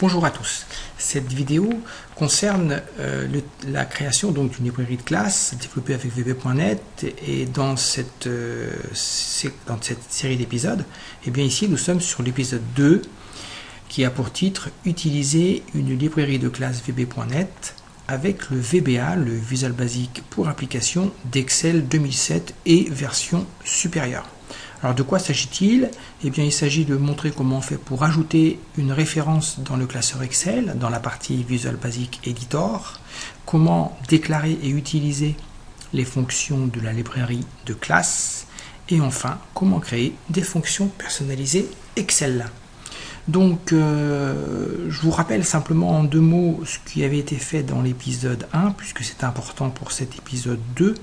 Bonjour à tous. Cette vidéo concerne la création d'une librairie de classe développée avec VB.net et dans cette série d'épisodes, ici nous sommes sur l'épisode 2 qui a pour titre Utiliser une librairie de classe VB.net avec le VBA, le Visual Basic pour application d'Excel 2007 et version supérieure. Alors de quoi s'agit-il? Il s'agit de montrer comment on fait pour ajouter une référence dans le classeur Excel, dans la partie Visual Basic Editor, comment déclarer et utiliser les fonctions de la librairie de classe, et enfin, comment créer des fonctions personnalisées Excel. Donc, je vous rappelle simplement en deux mots ce qui avait été fait dans l'épisode 1, puisque c'est important pour cet épisode 2.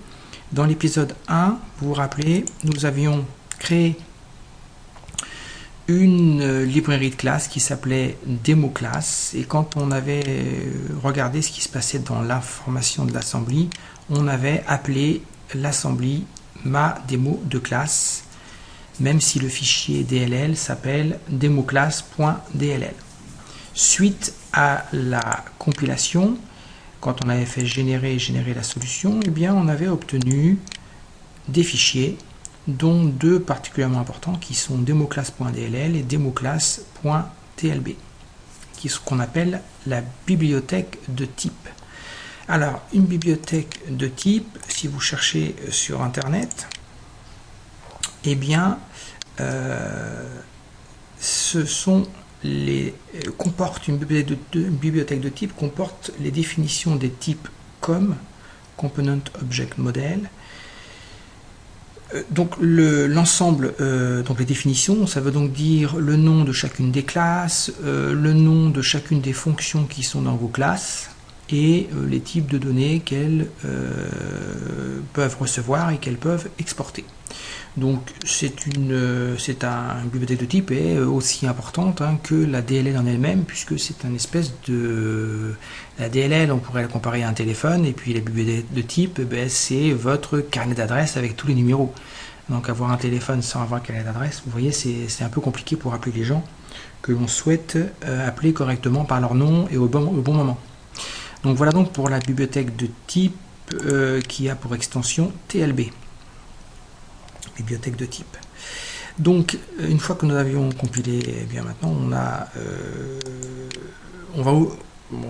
Dans l'épisode 1, vous vous rappelez, nous avions créé une librairie de classe qui s'appelait DemoClass, et quand on avait regardé ce qui se passait dans l'information de l'assembly, on avait appelé l'assembly ma démo de classe, même si le fichier DLL s'appelle democlass.dll. Suite à la compilation, quand on avait fait générer la solution, on avait obtenu des fichiers dont deux particulièrement importants qui sont democlass.dll et democlass.tlb, qui est ce qu'on appelle la bibliothèque de type. Alors, une bibliothèque de type, si vous cherchez sur Internet, une bibliothèque de type comporte les définitions des types comme Component Object Model. Donc l'ensemble, les définitions, ça veut donc dire le nom de chacune des classes, le nom de chacune des fonctions qui sont dans vos classes et les types de données qu'elles peuvent recevoir et qu'elles peuvent exporter. Donc une bibliothèque de type est aussi importante que la DLL en elle-même, puisque c'est un espèce de... La DLL, on pourrait la comparer à un téléphone, et puis la bibliothèque de type, c'est votre carnet d'adresse avec tous les numéros. Donc avoir un téléphone sans avoir un carnet d'adresse, vous voyez, c'est un peu compliqué pour appeler les gens que l'on souhaite appeler correctement par leur nom et au bon moment. Donc voilà donc pour la bibliothèque de type qui a pour extension TLB. Bibliothèque de type. Donc une fois que nous avions compilé, maintenant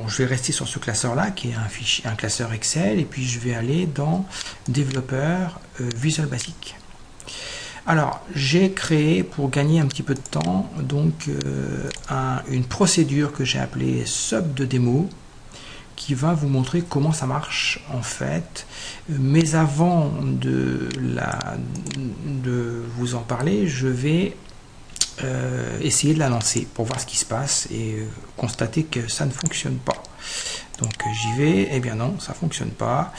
je vais rester sur ce classeur là qui est un classeur Excel, et puis je vais aller dans développeur Visual Basic. Alors j'ai créé, pour gagner un petit peu de temps, une procédure que j'ai appelée sub de démo, qui va vous montrer comment ça marche en fait. Mais avant de vous en parler, je vais essayer de la lancer pour voir ce qui se passe et constater que ça ne fonctionne pas. Donc j'y vais, non, ça ne fonctionne pas,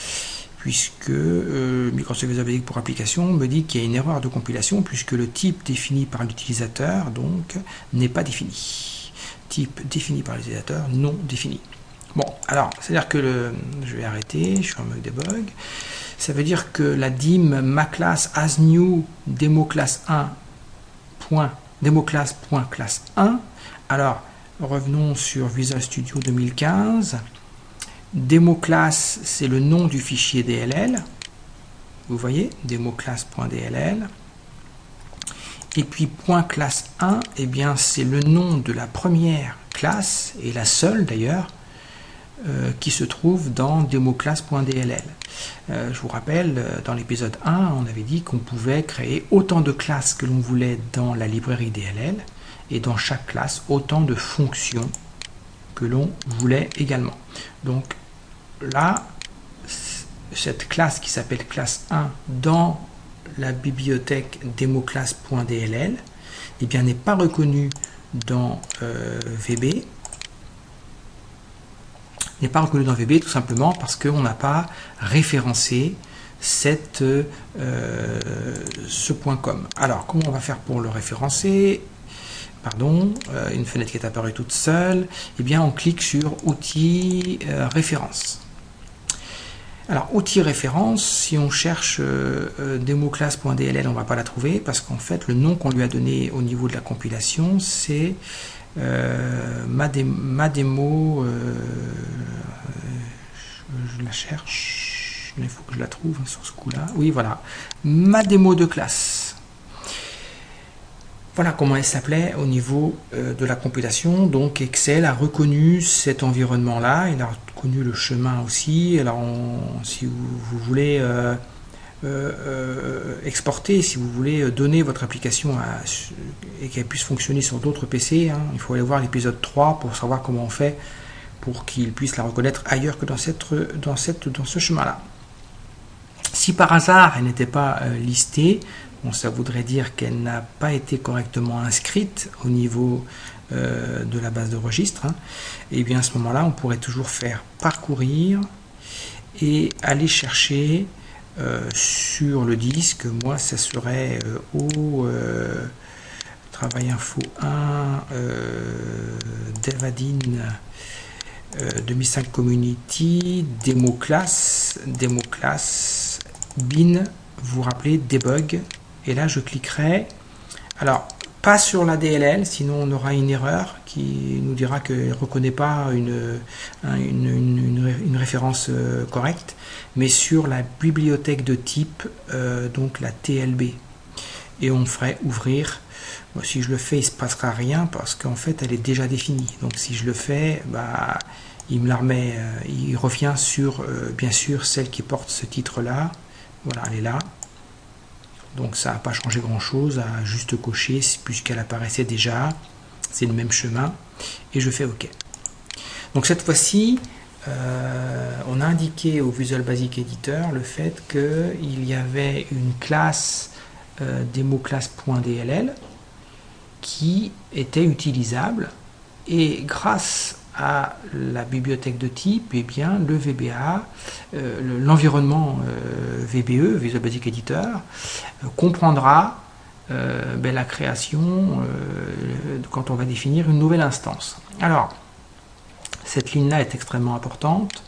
puisque Microsoft Visual Basic pour application me dit qu'il y a une erreur de compilation, puisque le type défini par l'utilisateur n'est pas défini. Type défini par l'utilisateur non défini. Bon, alors, c'est-à-dire que je vais arrêter, je suis en mode debug. Ça veut dire que la dim maclass as new democlass.class1. Alors, revenons sur Visual Studio 2015. Democlass, c'est le nom du fichier DLL. Vous voyez, democlass.dll. Et puis .class1, c'est le nom de la première classe, et la seule d'ailleurs, qui se trouve dans democlass.dll. Je vous rappelle, dans l'épisode 1, on avait dit qu'on pouvait créer autant de classes que l'on voulait dans la librairie DLL, et dans chaque classe, autant de fonctions que l'on voulait également. Donc là, cette classe qui s'appelle classe 1 dans la bibliothèque democlass.dll, n'est pas reconnue dans VB, n'est pas reconnu dans VB tout simplement parce qu'on n'a pas référencé ce point .com. Alors, comment on va faire pour le référencer? Une fenêtre qui est apparue toute seule. On clique sur Outils référence. Alors, Outils référence, si on cherche democlass.dll, on ne va pas la trouver parce qu'en fait, le nom qu'on lui a donné au niveau de la compilation, c'est ma démo, je la cherche, il faut que je la trouve sur ce coup-là. Oui, voilà, ma démo de classe. Voilà comment elle s'appelait au niveau de la computation. Donc Excel a reconnu cet environnement-là, il a reconnu le chemin aussi. Alors si vous voulez exporter, si vous voulez donner votre application et qu'elle puisse fonctionner sur d'autres PC, hein, il faut aller voir l'épisode 3 pour savoir comment on fait pour qu'il puisse la reconnaître ailleurs que dans ce chemin-là. Si par hasard elle n'était pas listée, bon, ça voudrait dire qu'elle n'a pas été correctement inscrite au niveau de la base de registre, hein. Et bien à ce moment-là, on pourrait toujours faire parcourir et aller chercher sur le disque. Moi, ça serait au travail info 1 Devadin 2005 Community, démo classe, bin, vous vous rappelez, debug, et là je cliquerai, alors pas sur la DLL, sinon on aura une erreur qui nous dira qu'elle ne reconnaît pas une référence correcte, mais sur la bibliothèque de type, donc la TLB, et on ferait ouvrir. Bon, si je le fais, il ne se passera rien parce qu'en fait elle est déjà définie, donc si je le fais, bah, il me la remet, il revient sur bien sûr celle qui porte ce titre là. Voilà, elle est là, donc ça n'a pas changé grand chose, à juste cocher puisqu'elle apparaissait déjà, c'est le même chemin, et je fais OK. Donc cette fois-ci on a indiqué au Visual Basic Editor le fait qu'il y avait une classe democlass.dll qui était utilisable, et grâce à la bibliothèque de type, eh bien, le VBA, l'environnement VBE, Visual Basic Editor, comprendra la création quand on va définir une nouvelle instance. Alors, cette ligne-là est extrêmement importante.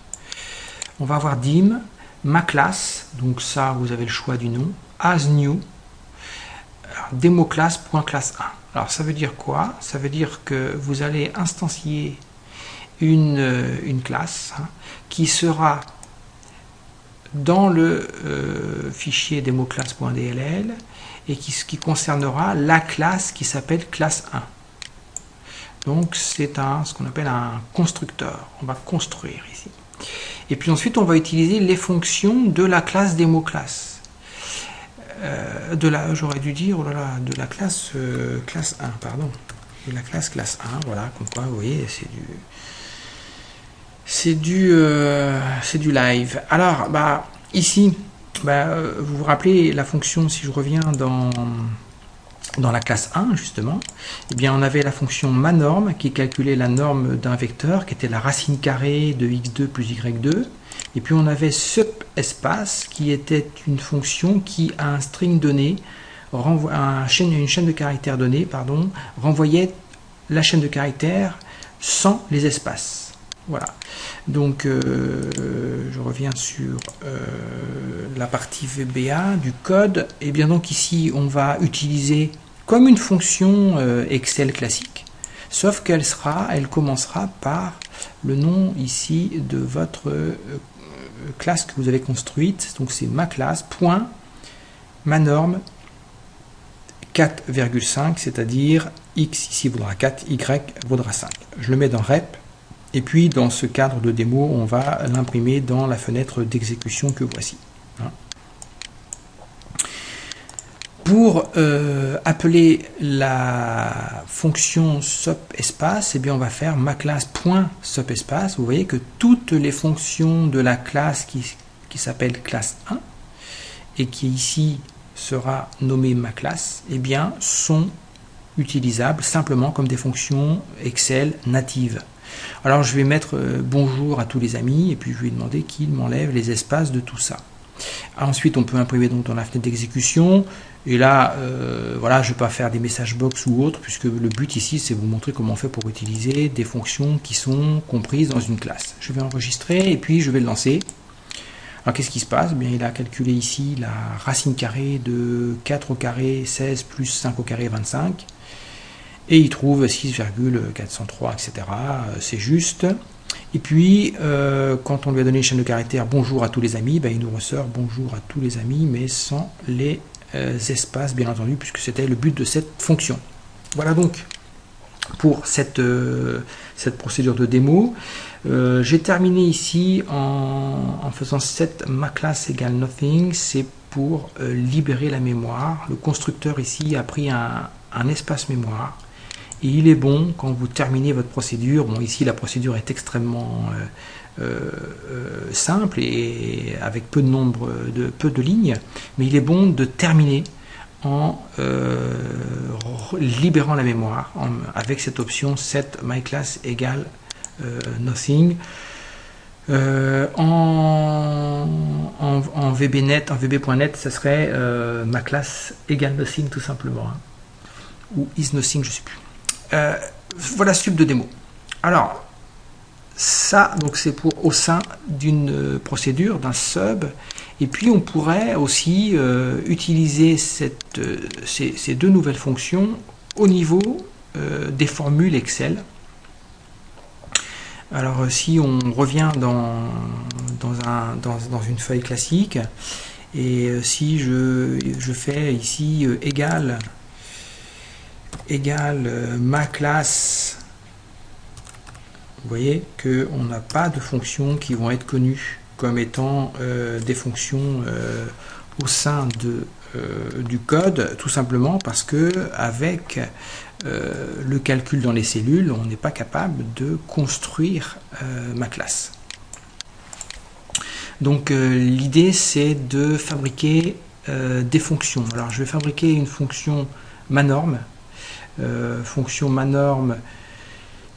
On va avoir dim, ma classe, donc ça, vous avez le choix du nom, as new, democlass.class1. Alors ça veut dire quoi? Ça veut dire que vous allez instancier une classe, hein, qui sera dans le fichier democlass.dll et qui concernera la classe qui s'appelle classe 1. Donc c'est ce qu'on appelle un constructeur. On va construire ici. Et puis ensuite on va utiliser les fonctions de la classe democlass. J'aurais dû dire, oh là là, de la classe classe 1, pardon. De la classe 1, voilà, comme quoi, vous voyez, c'est du live. Alors, bah, ici, vous vous rappelez la fonction, si je reviens dans la classe 1, justement, eh bien, on avait la fonction manorm qui calculait la norme d'un vecteur, qui était la racine carrée de x2 plus y2. Et puis on avait subespace qui était une fonction qui, à un string donné, une chaîne de caractères donnée, pardon, renvoyait la chaîne de caractères sans les espaces. Voilà. Donc je reviens sur la partie VBA du code. Et bien donc ici on va utiliser comme une fonction Excel classique, sauf elle commencera par le nom ici de votre classe que vous avez construite. Donc c'est ma classe point ma norme 4,5, c'est-à-dire x ici vaudra 4, y vaudra 5. Je le mets dans rep, et puis dans ce cadre de démo on va l'imprimer dans la fenêtre d'exécution que voici. Pour appeler la fonction subespace, eh bien on va faire ma classe.subespace. Vous voyez que toutes les fonctions de la classe qui s'appelle classe 1 et qui ici sera nommée ma classe, eh bien sont utilisables simplement comme des fonctions Excel natives. Alors je vais mettre bonjour à tous les amis, et puis je vais lui demander qu'il m'enlève les espaces de tout ça. Ensuite on peut imprimer donc dans la fenêtre d'exécution, et là voilà, je ne vais pas faire des messages box ou autre, puisque le but ici c'est vous montrer comment on fait pour utiliser des fonctions qui sont comprises dans une classe. Je vais enregistrer et puis je vais le lancer. Alors qu'est-ce qui se passe? Eh bien, il a calculé ici la racine carrée de 4 au carré 16 plus 5 au carré 25, et il trouve 6,403, etc. C'est juste. Et puis, quand on lui a donné une chaîne de caractères bonjour à tous les amis, ben, il nous ressort bonjour à tous les amis, mais sans les espaces, bien entendu, puisque c'était le but de cette fonction. Voilà donc pour cette procédure de démo. J'ai terminé ici en faisant set maClass égale nothing. C'est pour libérer la mémoire. Le constructeur ici a pris un espace mémoire. Et il est bon, quand vous terminez votre procédure, bon ici la procédure est extrêmement simple et avec peu de lignes, mais il est bon de terminer en libérant la mémoire avec cette option set myClass égale nothing. En VBNet, en VB.net, ça serait maClass égale nothing tout simplement, hein. Ou is nothing, je sais plus. Voilà sub de démo. Alors, ça, donc c'est pour au sein d'une procédure, d'un sub. Et puis, on pourrait aussi utiliser ces deux nouvelles fonctions au niveau des formules Excel. Alors, si on revient dans une feuille classique, et si je fais ici égal maClass, vous voyez qu'on n'a pas de fonctions qui vont être connues comme étant des fonctions au sein du code, tout simplement parce que avec le calcul dans les cellules, on n'est pas capable de construire maClass. Donc l'idée c'est de fabriquer des fonctions. Alors je vais fabriquer une fonction manorm. Fonction manorm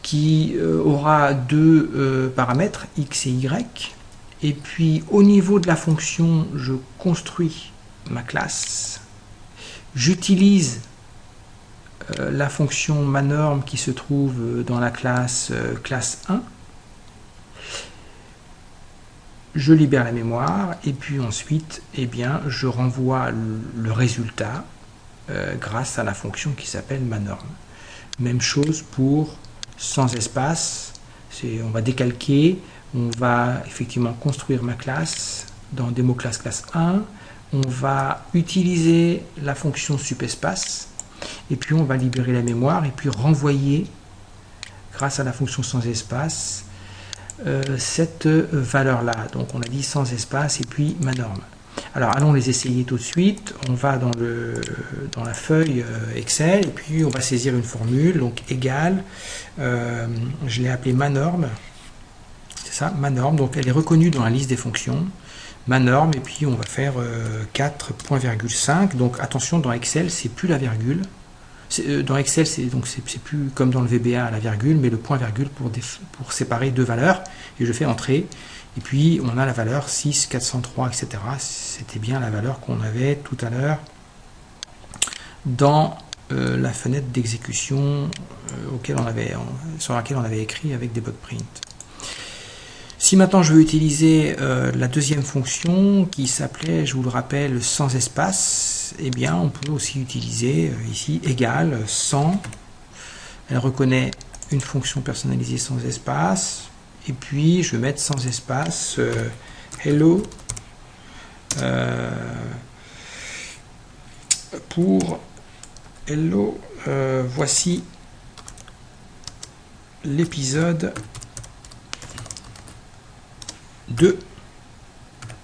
qui aura deux paramètres x et y, et puis au niveau de la fonction je construis ma classe, j'utilise la fonction manorm qui se trouve dans la classe classe 1, je libère la mémoire et puis ensuite je renvoie le résultat grâce à la fonction qui s'appelle manorm. Même chose pour sans espace, on va décalquer, on va effectivement construire ma classe dans DémoClass classe 1, on va utiliser la fonction subespace et puis on va libérer la mémoire et puis renvoyer grâce à la fonction sans espace cette valeur là. Donc on a dit sans espace et puis manorm. Alors allons les essayer tout de suite. On va dans la feuille Excel et puis on va saisir une formule, donc égal, je l'ai appelée manorm, c'est ça, manorm, donc elle est reconnue dans la liste des fonctions, manorm, et puis on va faire 4.5, donc attention, dans Excel c'est plus la virgule, dans Excel c'est plus comme dans le VBA à la virgule, mais le point virgule pour séparer deux valeurs, et je fais entrer. Et puis, on a la valeur 6, 403, etc. C'était bien la valeur qu'on avait tout à l'heure dans la fenêtre d'exécution sur laquelle on avait écrit avec des print. Si maintenant je veux utiliser la deuxième fonction qui s'appelait, je vous le rappelle, sans espace, eh bien, on peut aussi utiliser ici égal sans. Elle reconnaît une fonction personnalisée sans espace. Et puis, je vais mettre sans espace hello pour hello, voici l'épisode 2.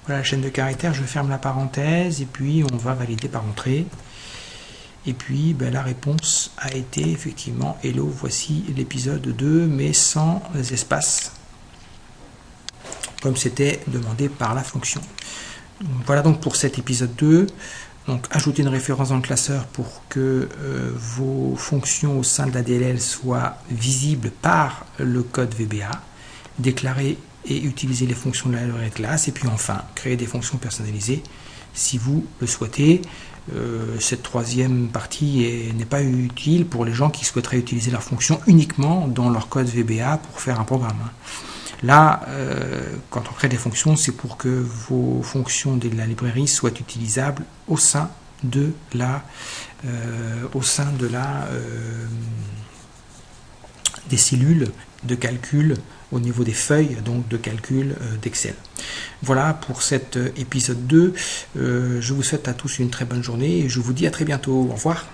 Voilà la chaîne de caractères, je ferme la parenthèse et puis on va valider par entrée. Et puis la réponse a été effectivement hello, voici l'épisode 2, mais sans espace, comme c'était demandé par la fonction. Voilà donc pour cet épisode 2. Donc ajouter une référence dans le classeur pour que vos fonctions au sein de la DLL soient visibles par le code VBA, déclarer et utiliser les fonctions de la librairie de classe, et puis enfin créer des fonctions personnalisées si vous le souhaitez. Cette troisième partie n'est pas utile pour les gens qui souhaiteraient utiliser leurs fonctions uniquement dans leur code VBA pour faire un programme. Là, quand on crée des fonctions, c'est pour que vos fonctions de la librairie soient utilisables au sein de la, au sein de la, des cellules de calcul au niveau des feuilles donc de calcul d'Excel. Voilà pour cet épisode 2. Je vous souhaite à tous une très bonne journée et je vous dis à très bientôt. Au revoir.